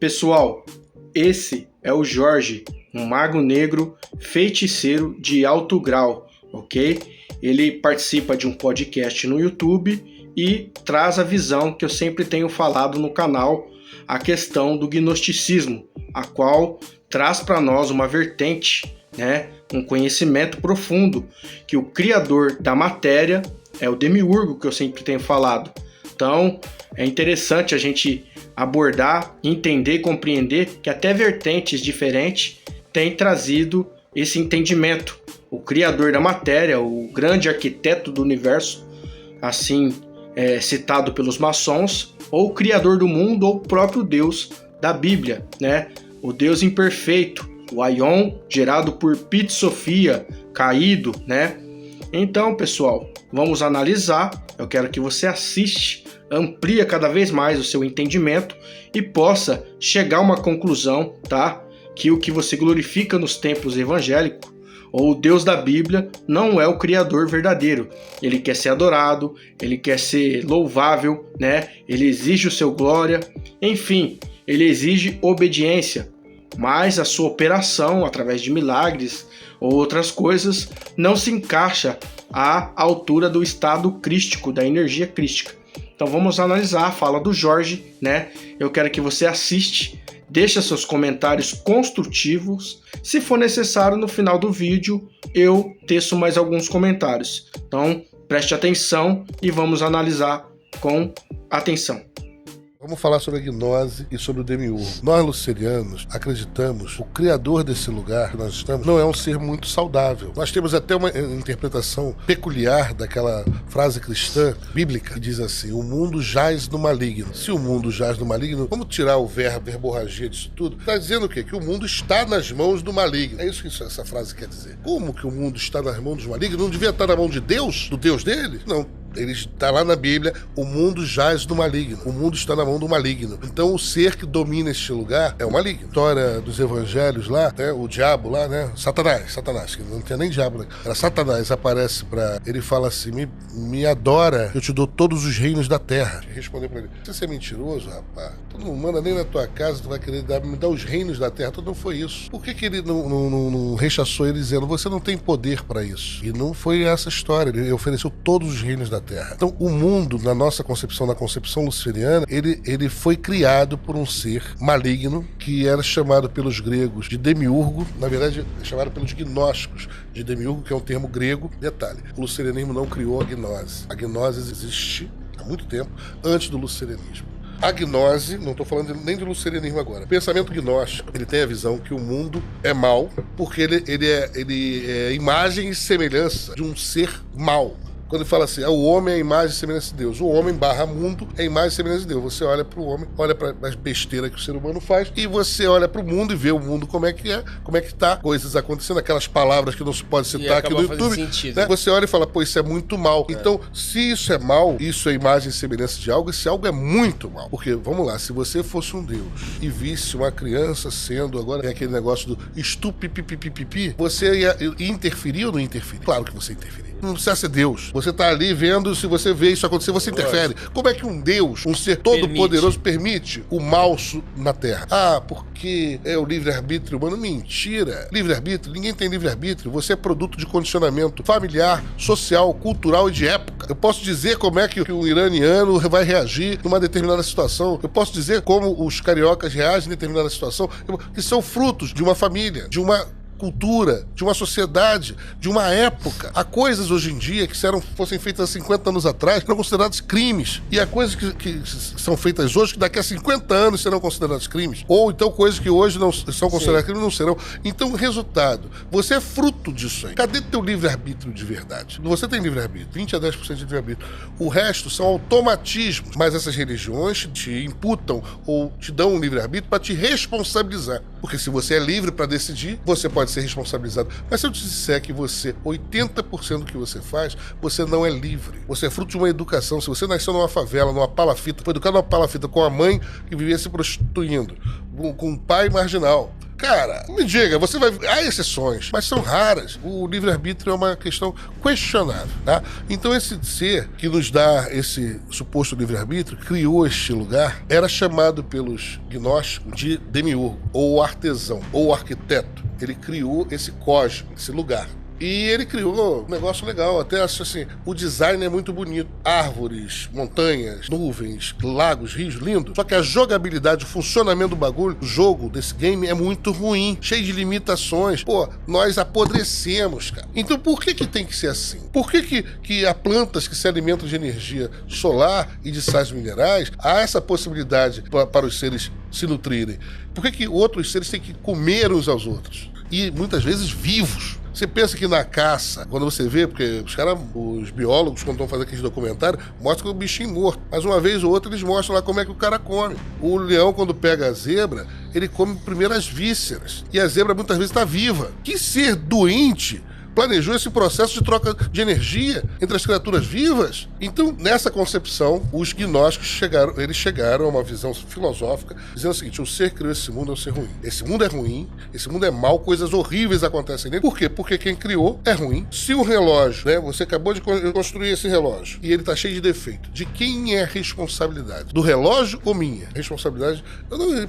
Pessoal, esse é o Jorge, um mago negro feiticeiro de alto grau, ok? Ele participa de um podcast no YouTube e traz a visão que eu sempre tenho falado no canal, a questão do gnosticismo, a qual traz para nós uma vertente, um conhecimento profundo, que o criador da matéria é o demiurgo, que eu sempre tenho falado. Então, é interessante a gente abordar, entender e compreender que até vertentes diferentes têm trazido esse entendimento. O criador da matéria, o grande arquiteto do universo, assim citado pelos maçons, ou o criador do mundo, ou o próprio Deus da Bíblia, O Deus imperfeito, o Aion, gerado por Pit Sofia, caído, Então, pessoal, vamos analisar. Eu quero que você assista, amplie cada vez mais o seu entendimento e possa chegar a uma conclusão, que o que você glorifica nos templos evangélicos, ou o Deus da Bíblia, não é o Criador verdadeiro. Ele quer ser adorado, ele quer ser louvável, Ele exige o seu glória, enfim, ele exige obediência, mas a sua operação, através de milagres ou outras coisas, não se encaixa à altura do estado crístico, da energia crística. Então vamos analisar a fala do Jorge, Eu quero que você assista, deixa seus comentários construtivos. Se for necessário, no final do vídeo, eu teço mais alguns comentários. Então preste atenção e vamos analisar com atenção. Vamos falar sobre a gnose e sobre o demiurgo. Nós, lucerianos, acreditamos que o criador desse lugar que nós estamos não é um ser muito saudável. Nós temos até uma interpretação peculiar daquela frase cristã, bíblica, que diz assim: o mundo jaz no maligno. Se o mundo jaz no maligno, vamos tirar o verborragia disso tudo? Está dizendo o quê? Que o mundo está nas mãos do maligno. É isso que essa frase quer dizer. Como que o mundo está nas mãos dos malignos? Não devia estar na mão de Deus? Do Deus dele? Não. Ele está lá na Bíblia, o mundo jaz do maligno. O mundo está na mão do maligno. Então o ser que domina este lugar é o maligno. A história dos evangelhos lá, o diabo lá, Satanás, que não tinha nem diabo, né? Era Satanás, aparece pra ele, fala assim: me adora, eu te dou todos os reinos da terra. Respondeu pra ele: você é mentiroso, rapaz? Tu não manda nem na tua casa, tu vai querer me dar os reinos da terra. Tudo não foi isso. Por que ele não rechaçou ele dizendo: você não tem poder pra isso? E não foi essa história. Ele ofereceu todos os reinos da terra. Então o mundo, na nossa concepção, na concepção luciferiana, ele foi criado por um ser maligno que era chamado pelos gregos de demiurgo. Na verdade, é chamado pelos gnósticos de demiurgo, que é um termo grego. Detalhe: o lucerianismo não criou a gnose. A gnose existe há muito tempo, antes do lucerianismo. A gnose, não estou falando nem de lucerianismo agora. O pensamento gnóstico, ele tem a visão que o mundo é mau, porque ele é imagem e semelhança de um ser mau. Quando ele fala assim: o homem é a imagem e semelhança de Deus. O homem / mundo é a imagem e semelhança de Deus. Você olha para o homem, olha para as besteiras que o ser humano faz, e você olha para o mundo e vê o mundo como é que está, coisas acontecendo, aquelas palavras que não se pode citar aqui no YouTube. Sentido, Você olha e fala: pô, isso é muito mal. Então, se isso é mal, isso é imagem e semelhança de algo, esse algo é muito mal. Porque, vamos lá, se você fosse um Deus e visse uma criança sendo, agora é aquele negócio do estupipipipipi, você ia interferir ou não interferir? Claro que você interferir. Não precisa ser Deus. Você está ali vendo, se você vê isso acontecer, você interfere. Como é que um Deus, um ser todo-poderoso, permite o mal na Terra? Porque é o livre-arbítrio humano. Mentira. Livre-arbítrio? Ninguém tem livre-arbítrio. Você é produto de condicionamento familiar, social, cultural e de época. Eu posso dizer como é que o iraniano vai reagir numa determinada situação. Eu posso dizer como os cariocas reagem em determinada situação, que são frutos de uma família, de uma cultura, de uma sociedade, de uma época. Há coisas hoje em dia que fossem feitas há 50 anos atrás, que eram consideradas crimes. E há coisas que são feitas hoje que daqui a 50 anos serão consideradas crimes. Ou então coisas que hoje não são consideradas crimes, não serão. Então, resultado, você é fruto disso aí. Cadê teu livre-arbítrio de verdade? Você tem livre-arbítrio, 20 a 10% de livre-arbítrio. O resto são automatismos. Mas essas religiões te imputam ou te dão um livre-arbítrio para te responsabilizar. Porque se você é livre para decidir, você pode ser responsabilizado. Mas se eu te disser que 80% do que você faz, você não é livre. Você é fruto de uma educação. Se você nasceu numa favela, numa palafita, foi educado numa palafita com a mãe que vivia se prostituindo, com um pai marginal, Cara, me diga, você vai... Há exceções, mas são raras. O livre-arbítrio é uma questão questionável, tá? Então esse ser que nos dá esse suposto livre-arbítrio, criou este lugar, era chamado pelos gnósticos de demiurgo, ou artesão, ou arquiteto. Ele criou esse cosmos, esse lugar. E ele criou um negócio legal, até assim, o design é muito bonito. Árvores, montanhas, nuvens, lagos, rios, lindo. Só que a jogabilidade, o funcionamento do bagulho, o jogo desse game é muito ruim, cheio de limitações. Pô, nós apodrecemos, cara. Então por que tem que ser assim? Por que há plantas que se alimentam de energia solar e de sais minerais, há essa possibilidade para os seres se nutrirem? Por que outros seres têm que comer uns aos outros? E muitas vezes vivos. Você pensa que na caça, quando você vê, porque os biólogos, quando estão fazendo aqueles documentários, mostram o bichinho morto. Mas uma vez ou outra eles mostram lá como é que o cara come. O leão, quando pega a zebra, ele come primeiro as vísceras. E a zebra muitas vezes está viva. Que ser doente planejou esse processo de troca de energia entre as criaturas vivas? Então, nessa concepção, os gnósticos chegaram a uma visão filosófica, dizendo o seguinte: o ser criou esse mundo, é um ser ruim. Esse mundo é ruim, esse mundo é mau, coisas horríveis acontecem nele. Por quê? Porque quem criou é ruim. Se o relógio, né, você acabou de construir esse relógio, e ele tá cheio de defeito, de quem é a responsabilidade? Do relógio ou minha? Responsabilidade,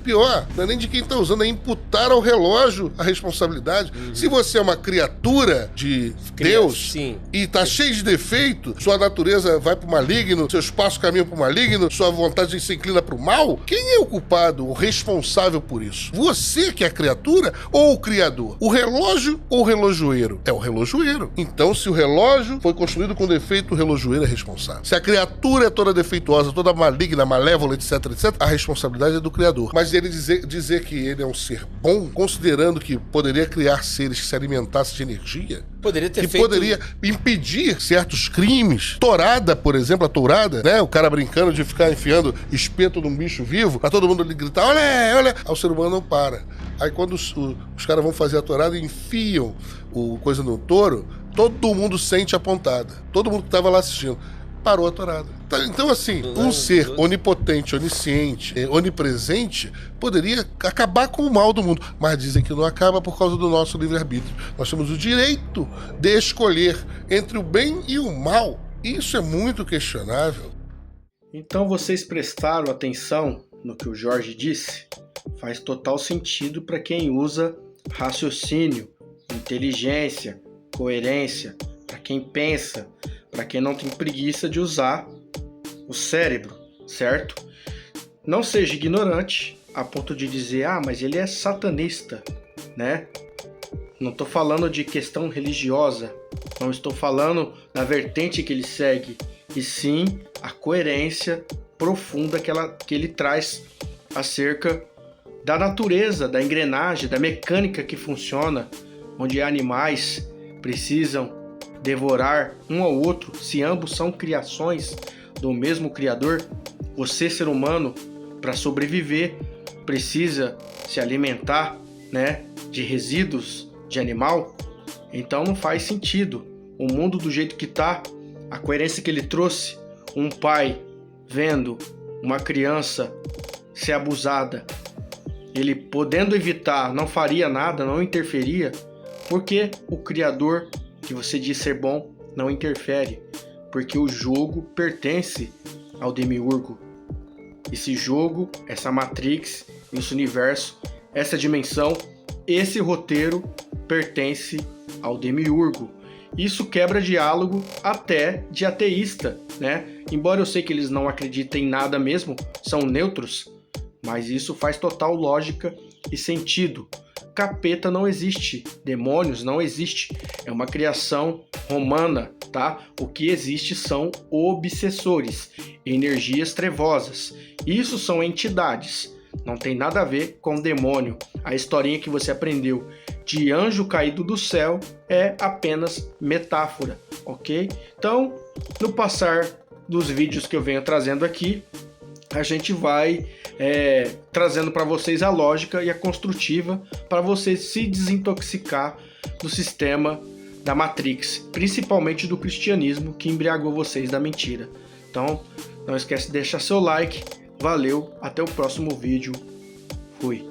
pior, não é nem de quem tá usando, é imputar ao relógio a responsabilidade. Se você é uma criatura de Deus, sim, e tá cheio de defeito, sua natureza vai pro maligno, seus passos caminham pro maligno, sua vontade se inclina pro mal, quem é o culpado, o responsável por isso? Você que é a criatura ou o criador? O relógio ou o relojoeiro? É o relojoeiro. Então, se o relógio foi construído com defeito, o relojoeiro é responsável. Se a criatura é toda defeituosa, toda maligna, malévola, etc, a responsabilidade é do criador. Mas ele dizer que ele é um ser bom, considerando que poderia criar seres que se alimentassem de energia, poderia impedir certos crimes. Tourada, por exemplo, a tourada, né? O cara brincando de ficar enfiando espeto num bicho vivo, pra todo mundo gritar, olha, olha. Aí o ser humano não para. Aí quando os caras vão fazer a tourada e enfiam coisa no touro, todo mundo sente a pontada. Todo mundo que tava lá assistindo parou a tourada. Então, assim, um ser onipotente, onisciente, onipresente, poderia acabar com o mal do mundo. Mas dizem que não acaba por causa do nosso livre-arbítrio. Nós temos o direito de escolher entre o bem e o mal. Isso é muito questionável. Então, vocês prestaram atenção no que o Jorge disse? Faz total sentido para quem usa raciocínio, inteligência, coerência, para quem pensa, para quem não tem preguiça de usar o cérebro, certo? Não seja ignorante a ponto de dizer, mas ele é satanista, né? Não estou falando de questão religiosa, não estou falando da vertente que ele segue, e sim a coerência profunda que ele traz acerca da natureza, da engrenagem, da mecânica que funciona, onde animais precisam devorar um ao outro, se ambos são criações do mesmo Criador. Você, ser humano, para sobreviver, precisa se alimentar, né, de resíduos de animal. Então não faz sentido. O mundo do jeito que está, a coerência que ele trouxe, um pai vendo uma criança ser abusada, ele podendo evitar, não faria nada, não interferia, porque o Criador, que você diz ser bom, não interfere, porque o jogo pertence ao demiurgo. Esse jogo, essa Matrix, esse universo, essa dimensão, esse roteiro pertence ao demiurgo. Isso quebra diálogo até de ateísta, né? Embora eu sei que eles não acreditem em nada mesmo, são neutros, mas isso faz total lógica e sentido. Capeta não existe, demônios não existe, é uma criação romana, tá? O que existe são obsessores, energias trevosas. Isso são entidades, não tem nada a ver com demônio. A historinha que você aprendeu de anjo caído do céu é apenas metáfora, ok? Então, no passar dos vídeos que eu venho trazendo aqui, a gente vai trazendo para vocês a lógica e a construtiva para vocês se desintoxicar do sistema da Matrix, principalmente do cristianismo que embriagou vocês da mentira. Então, não esquece de deixar seu like. Valeu, até o próximo vídeo. Fui.